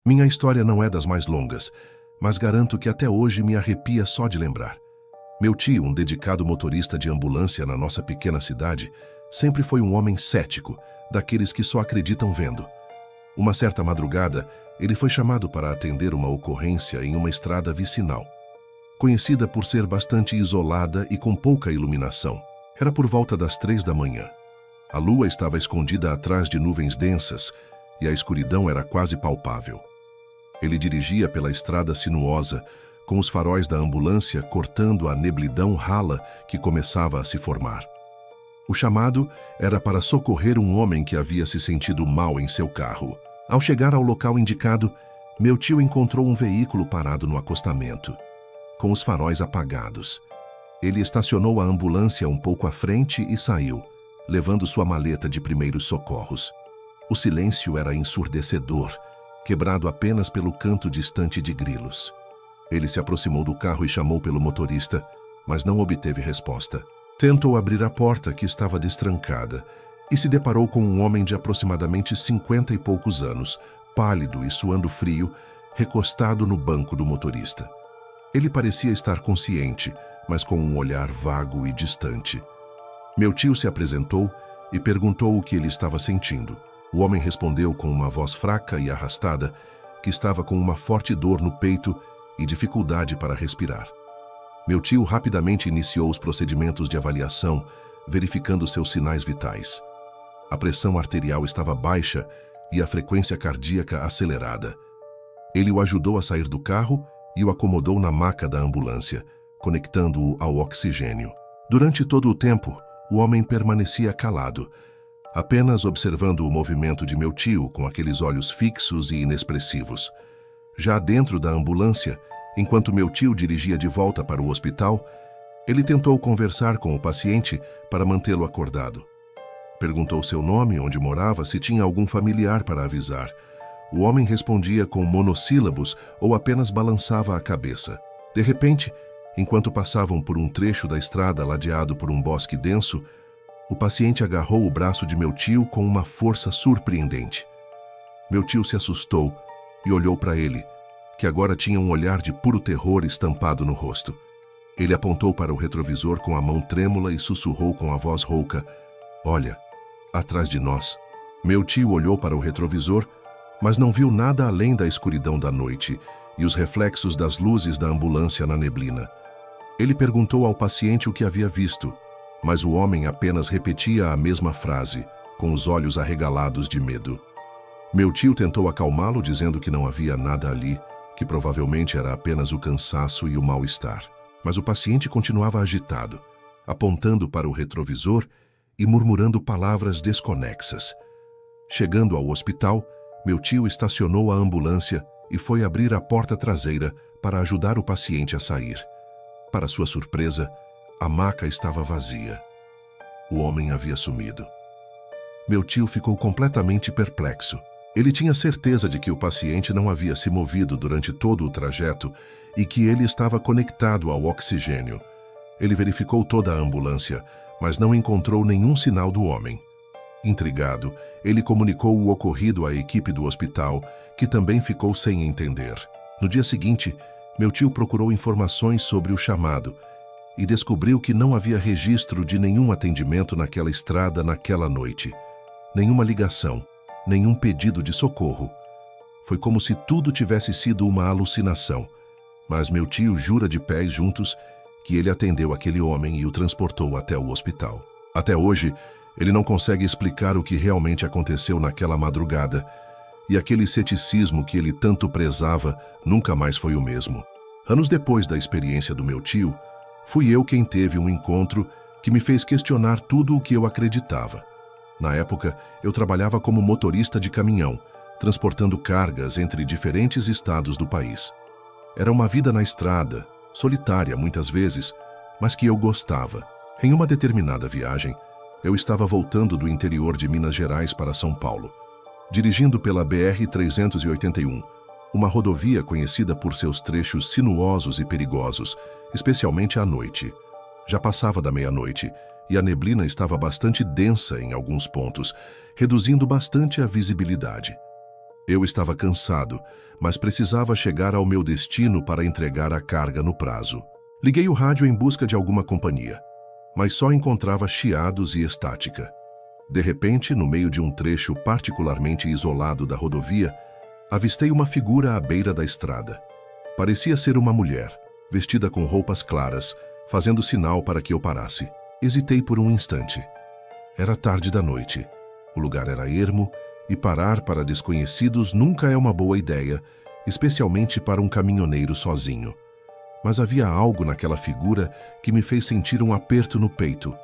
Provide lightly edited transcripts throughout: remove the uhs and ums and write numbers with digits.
Minha história não é das mais longas, mas garanto que até hoje me arrepia só de lembrar. Meu tio, um dedicado motorista de ambulância na nossa pequena cidade, sempre foi um homem cético, daqueles que só acreditam vendo. Uma certa madrugada, ele foi chamado para atender uma ocorrência em uma estrada vicinal, conhecida por ser bastante isolada e com pouca iluminação. Era por volta das 3 da manhã. A lua estava escondida atrás de nuvens densas e a escuridão era quase palpável. Ele dirigia pela estrada sinuosa, com os faróis da ambulância cortando a neblidão rala que começava a se formar. O chamado era para socorrer um homem que havia se sentido mal em seu carro. Ao chegar ao local indicado, meu tio encontrou um veículo parado no acostamento, com os faróis apagados. Ele estacionou a ambulância um pouco à frente e saiu, levando sua maleta de primeiros socorros. O silêncio era ensurdecedor, quebrado apenas pelo canto distante de grilos. Ele se aproximou do carro e chamou pelo motorista, mas não obteve resposta. Tentou abrir a porta, que estava destrancada, e se deparou com um homem de aproximadamente 50 e poucos anos, pálido e suando frio, recostado no banco do motorista. Ele parecia estar consciente, mas com um olhar vago e distante. Meu tio se apresentou e perguntou o que ele estava sentindo. O homem respondeu com uma voz fraca e arrastada que estava com uma forte dor no peito e dificuldade para respirar. Meu tio rapidamente iniciou os procedimentos de avaliação, verificando seus sinais vitais. A pressão arterial estava baixa e a frequência cardíaca acelerada. Ele o ajudou a sair do carro e o acomodou na maca da ambulância, conectando-o ao oxigênio. Durante todo o tempo, o homem permanecia calado, apenas observando o movimento de meu tio com aqueles olhos fixos e inexpressivos. Já dentro da ambulância, enquanto meu tio dirigia de volta para o hospital, ele tentou conversar com o paciente para mantê-lo acordado. Perguntou seu nome, onde morava, se tinha algum familiar para avisar. O homem respondia com monossílabos ou apenas balançava a cabeça. De repente, enquanto passavam por um trecho da estrada ladeado por um bosque denso, o paciente agarrou o braço de meu tio com uma força surpreendente. Meu tio se assustou e olhou para ele, que agora tinha um olhar de puro terror estampado no rosto. Ele apontou para o retrovisor com a mão trêmula e sussurrou com a voz rouca: "Olha, atrás de nós." Meu tio olhou para o retrovisor, mas não viu nada além da escuridão da noite e os reflexos das luzes da ambulância na neblina. Ele perguntou ao paciente o que havia visto, mas o homem apenas repetia a mesma frase, com os olhos arregalados de medo. Meu tio tentou acalmá-lo, dizendo que não havia nada ali, que provavelmente era apenas o cansaço e o mal-estar. Mas o paciente continuava agitado, apontando para o retrovisor e murmurando palavras desconexas. Chegando ao hospital, meu tio estacionou a ambulância e foi abrir a porta traseira para ajudar o paciente a sair. Para sua surpresa, a maca estava vazia. O homem havia sumido. Meu tio ficou completamente perplexo. Ele tinha certeza de que o paciente não havia se movido durante todo o trajeto e que ele estava conectado ao oxigênio. Ele verificou toda a ambulância, mas não encontrou nenhum sinal do homem. Intrigado, ele comunicou o ocorrido à equipe do hospital, que também ficou sem entender. No dia seguinte, meu tio procurou informações sobre o chamado e descobriu que não havia registro de nenhum atendimento naquela estrada naquela noite. Nenhuma ligação, nenhum pedido de socorro. Foi como se tudo tivesse sido uma alucinação, mas meu tio jura de pés juntos que ele atendeu aquele homem e o transportou até o hospital. Até hoje, ele não consegue explicar o que realmente aconteceu naquela madrugada, e aquele ceticismo que ele tanto prezava nunca mais foi o mesmo. Anos depois da experiência do meu tio, fui eu quem teve um encontro que me fez questionar tudo o que eu acreditava. Na época, eu trabalhava como motorista de caminhão, transportando cargas entre diferentes estados do país. Era uma vida na estrada, solitária muitas vezes, mas que eu gostava. Em uma determinada viagem, eu estava voltando do interior de Minas Gerais para São Paulo, dirigindo pela BR-381, uma rodovia conhecida por seus trechos sinuosos e perigosos, especialmente à noite. Já passava da meia-noite e a neblina estava bastante densa em alguns pontos, reduzindo bastante a visibilidade. Eu estava cansado, mas precisava chegar ao meu destino para entregar a carga no prazo. Liguei o rádio em busca de alguma companhia, mas só encontrava chiados e estática. De repente, no meio de um trecho particularmente isolado da rodovia, avistei uma figura à beira da estrada. Parecia ser uma mulher, vestida com roupas claras, fazendo sinal para que eu parasse. Hesitei por um instante. Era tarde da noite. O lugar era ermo e parar para desconhecidos nunca é uma boa ideia, especialmente para um caminhoneiro sozinho. Mas havia algo naquela figura que me fez sentir um aperto no peito,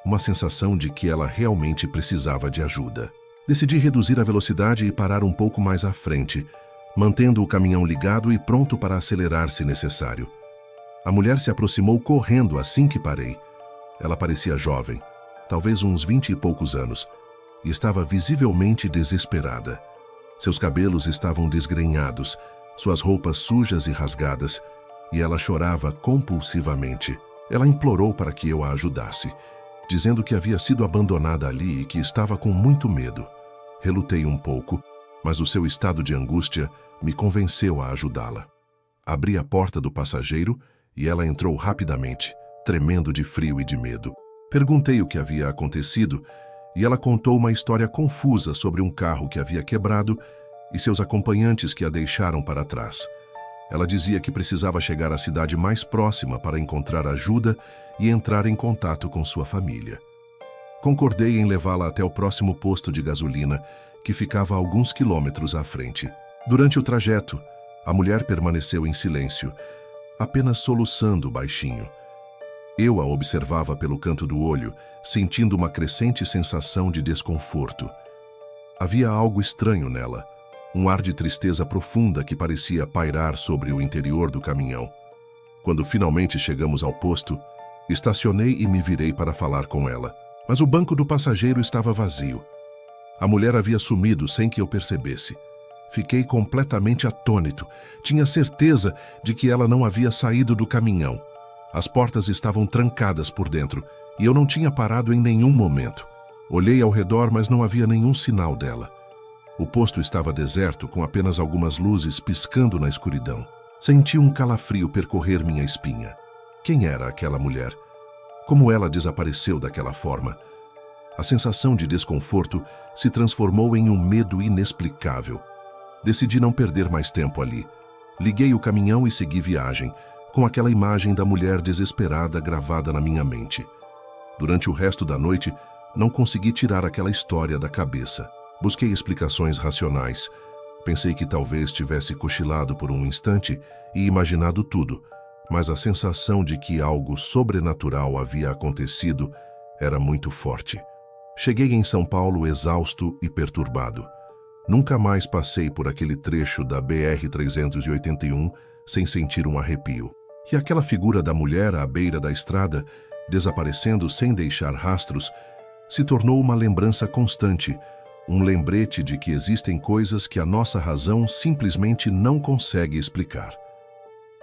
uma sensação de que ela realmente precisava de ajuda. Decidi reduzir a velocidade e parar um pouco mais à frente, mantendo o caminhão ligado e pronto para acelerar se necessário. A mulher se aproximou correndo assim que parei. Ela parecia jovem, talvez uns 20 e poucos anos, e estava visivelmente desesperada. Seus cabelos estavam desgrenhados, suas roupas sujas e rasgadas, e ela chorava compulsivamente. Ela implorou para que eu a ajudasse, dizendo que havia sido abandonada ali e que estava com muito medo. Relutei um pouco, mas o seu estado de angústia me convenceu a ajudá-la. Abri a porta do passageiro e ela entrou rapidamente, tremendo de frio e de medo. Perguntei o que havia acontecido e ela contou uma história confusa sobre um carro que havia quebrado e seus acompanhantes que a deixaram para trás. Ela dizia que precisava chegar à cidade mais próxima para encontrar ajuda e entrar em contato com sua família. Concordei em levá-la até o próximo posto de gasolina, que ficava a alguns quilômetros à frente. Durante o trajeto, a mulher permaneceu em silêncio, apenas soluçando baixinho. Eu a observava pelo canto do olho, sentindo uma crescente sensação de desconforto. Havia algo estranho nela, um ar de tristeza profunda que parecia pairar sobre o interior do caminhão. Quando finalmente chegamos ao posto, estacionei e me virei para falar com ela. Mas o banco do passageiro estava vazio. A mulher havia sumido sem que eu percebesse. Fiquei completamente atônito. Tinha certeza de que ela não havia saído do caminhão. As portas estavam trancadas por dentro e eu não tinha parado em nenhum momento. Olhei ao redor, mas não havia nenhum sinal dela. O posto estava deserto, com apenas algumas luzes piscando na escuridão. Senti um calafrio percorrer minha espinha. Quem era aquela mulher? Como ela desapareceu daquela forma? A sensação de desconforto se transformou em um medo inexplicável. Decidi não perder mais tempo ali. Liguei o caminhão e segui viagem, com aquela imagem da mulher desesperada gravada na minha mente. Durante o resto da noite, não consegui tirar aquela história da cabeça. Busquei explicações racionais. Pensei que talvez tivesse cochilado por um instante e imaginado tudo, mas a sensação de que algo sobrenatural havia acontecido era muito forte. Cheguei em São Paulo exausto e perturbado. Nunca mais passei por aquele trecho da BR-381 sem sentir um arrepio. E aquela figura da mulher à beira da estrada, desaparecendo sem deixar rastros, se tornou uma lembrança constante, um lembrete de que existem coisas que a nossa razão simplesmente não consegue explicar.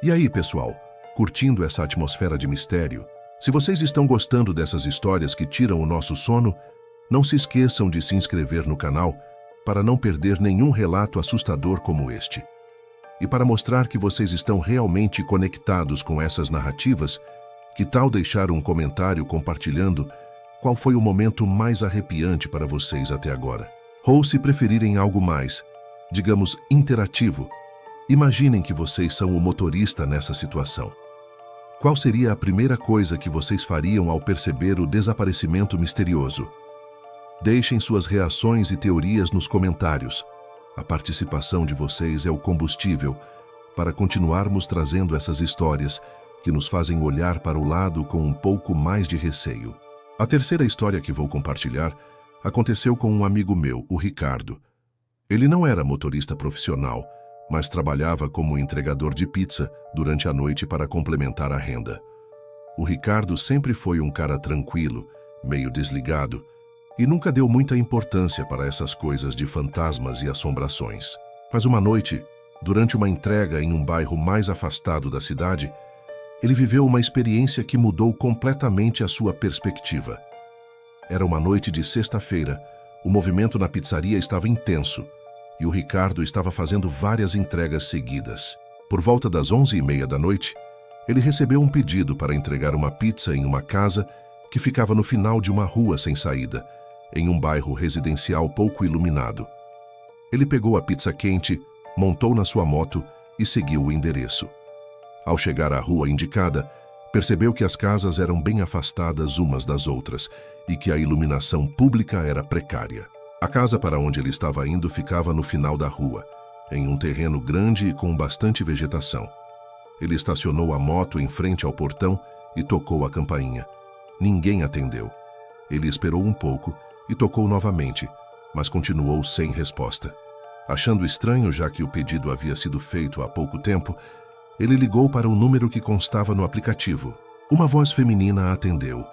E aí, pessoal, curtindo essa atmosfera de mistério? Se vocês estão gostando dessas histórias que tiram o nosso sono, não se esqueçam de se inscrever no canal para não perder nenhum relato assustador como este. E para mostrar que vocês estão realmente conectados com essas narrativas, que tal deixar um comentário compartilhando qual foi o momento mais arrepiante para vocês até agora? Ou, se preferirem algo mais, digamos, interativo, imaginem que vocês são o motorista nessa situação. Qual seria a primeira coisa que vocês fariam ao perceber o desaparecimento misterioso? Deixem suas reações e teorias nos comentários. A participação de vocês é o combustível para continuarmos trazendo essas histórias que nos fazem olhar para o lado com um pouco mais de receio. A terceira história que vou compartilhar aconteceu com um amigo meu, o Ricardo. Ele não era motorista profissional, mas trabalhava como entregador de pizza durante a noite para complementar a renda. O Ricardo sempre foi um cara tranquilo, meio desligado, e nunca deu muita importância para essas coisas de fantasmas e assombrações. Mas uma noite, durante uma entrega em um bairro mais afastado da cidade, ele viveu uma experiência que mudou completamente a sua perspectiva. Era uma noite de sexta-feira, o movimento na pizzaria estava intenso, e o Ricardo estava fazendo várias entregas seguidas. Por volta das 11h30 da noite, ele recebeu um pedido para entregar uma pizza em uma casa que ficava no final de uma rua sem saída, em um bairro residencial pouco iluminado. Ele pegou a pizza quente, montou na sua moto e seguiu o endereço. Ao chegar à rua indicada, percebeu que as casas eram bem afastadas umas das outras e que a iluminação pública era precária. A casa para onde ele estava indo ficava no final da rua, em um terreno grande e com bastante vegetação. Ele estacionou a moto em frente ao portão e tocou a campainha. Ninguém atendeu. Ele esperou um pouco e tocou novamente, mas continuou sem resposta. Achando estranho, já que o pedido havia sido feito há pouco tempo, ele ligou para o número que constava no aplicativo. Uma voz feminina atendeu,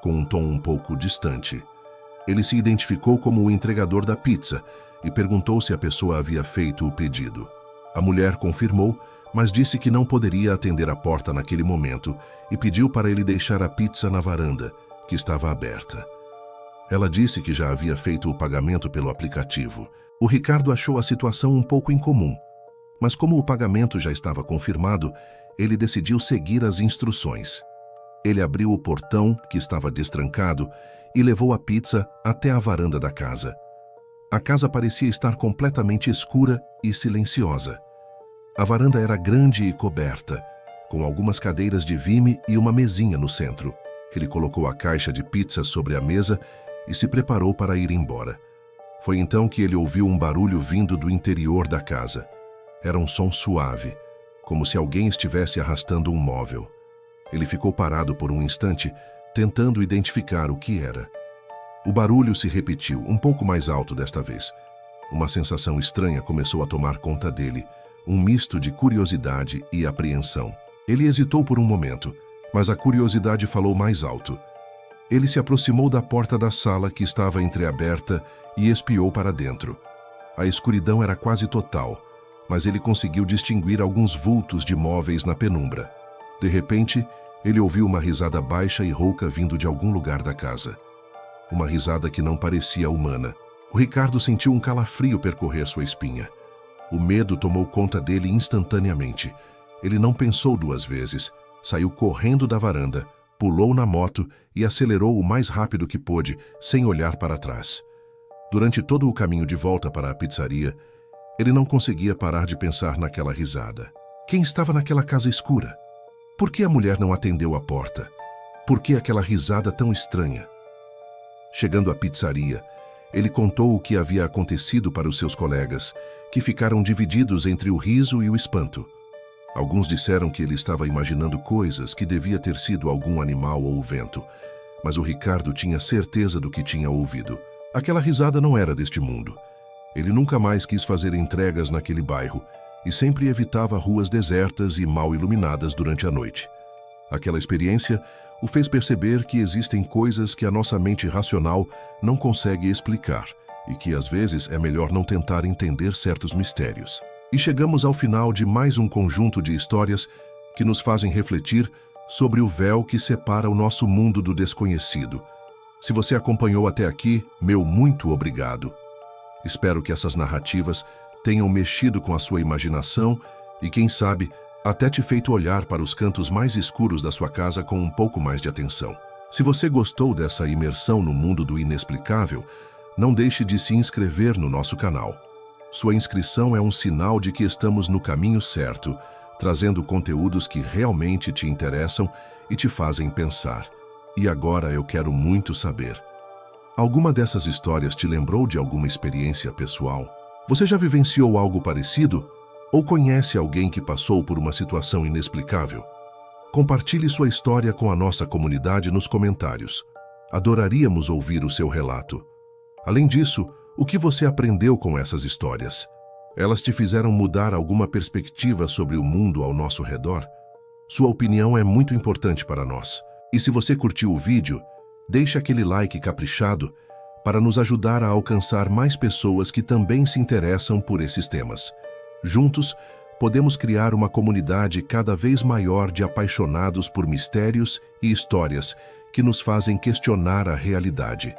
com um tom um pouco distante. Ele se identificou como o entregador da pizza e perguntou se a pessoa havia feito o pedido. A mulher confirmou, mas disse que não poderia atender a porta naquele momento e pediu para ele deixar a pizza na varanda, que estava aberta. Ela disse que já havia feito o pagamento pelo aplicativo. O Ricardo achou a situação um pouco incomum, mas como o pagamento já estava confirmado, ele decidiu seguir as instruções. Ele abriu o portão, que estava destrancado, e levou a pizza até a varanda da casa. A casa parecia estar completamente escura e silenciosa. A varanda era grande e coberta, com algumas cadeiras de vime e uma mesinha no centro. Ele colocou a caixa de pizza sobre a mesa e se preparou para ir embora. Foi então que ele ouviu um barulho vindo do interior da casa. Era um som suave, como se alguém estivesse arrastando um móvel. Ele ficou parado por um instante, tentando identificar o que era. O barulho se repetiu, um pouco mais alto desta vez. Uma sensação estranha começou a tomar conta dele, um misto de curiosidade e apreensão. Ele hesitou por um momento, mas a curiosidade falou mais alto. Ele se aproximou da porta da sala, que estava entreaberta, e espiou para dentro. A escuridão era quase total, mas ele conseguiu distinguir alguns vultos de móveis na penumbra. De repente, ele ouviu uma risada baixa e rouca vindo de algum lugar da casa. Uma risada que não parecia humana. O Ricardo sentiu um calafrio percorrer sua espinha. O medo tomou conta dele instantaneamente. Ele não pensou duas vezes. Saiu correndo da varanda, pulou na moto e acelerou o mais rápido que pôde, sem olhar para trás. Durante todo o caminho de volta para a pizzaria, ele não conseguia parar de pensar naquela risada. Quem estava naquela casa escura? Por que a mulher não atendeu a porta? Por que aquela risada tão estranha? Chegando à pizzaria, ele contou o que havia acontecido para os seus colegas, que ficaram divididos entre o riso e o espanto. Alguns disseram que ele estava imaginando coisas, que devia ter sido algum animal ou o vento, mas o Ricardo tinha certeza do que tinha ouvido. Aquela risada não era deste mundo. Ele nunca mais quis fazer entregas naquele bairro e sempre evitava ruas desertas e mal iluminadas durante a noite. Aquela experiência o fez perceber que existem coisas que a nossa mente racional não consegue explicar e que às vezes é melhor não tentar entender certos mistérios. E chegamos ao final de mais um conjunto de histórias que nos fazem refletir sobre o véu que separa o nosso mundo do desconhecido. Se você acompanhou até aqui, meu muito obrigado. Espero que essas narrativas tenham mexido com a sua imaginação e, quem sabe, até te feito olhar para os cantos mais escuros da sua casa com um pouco mais de atenção. Se você gostou dessa imersão no mundo do inexplicável, não deixe de se inscrever no nosso canal. Sua inscrição é um sinal de que estamos no caminho certo, trazendo conteúdos que realmente te interessam e te fazem pensar. E agora eu quero muito saber: alguma dessas histórias te lembrou de alguma experiência pessoal? Você já vivenciou algo parecido? Ou conhece alguém que passou por uma situação inexplicável? Compartilhe sua história com a nossa comunidade nos comentários. Adoraríamos ouvir o seu relato. Além disso, o que você aprendeu com essas histórias? Elas te fizeram mudar alguma perspectiva sobre o mundo ao nosso redor? Sua opinião é muito importante para nós. E se você curtiu o vídeo, deixe aquele like caprichado para nos ajudar a alcançar mais pessoas que também se interessam por esses temas. Juntos, podemos criar uma comunidade cada vez maior de apaixonados por mistérios e histórias que nos fazem questionar a realidade.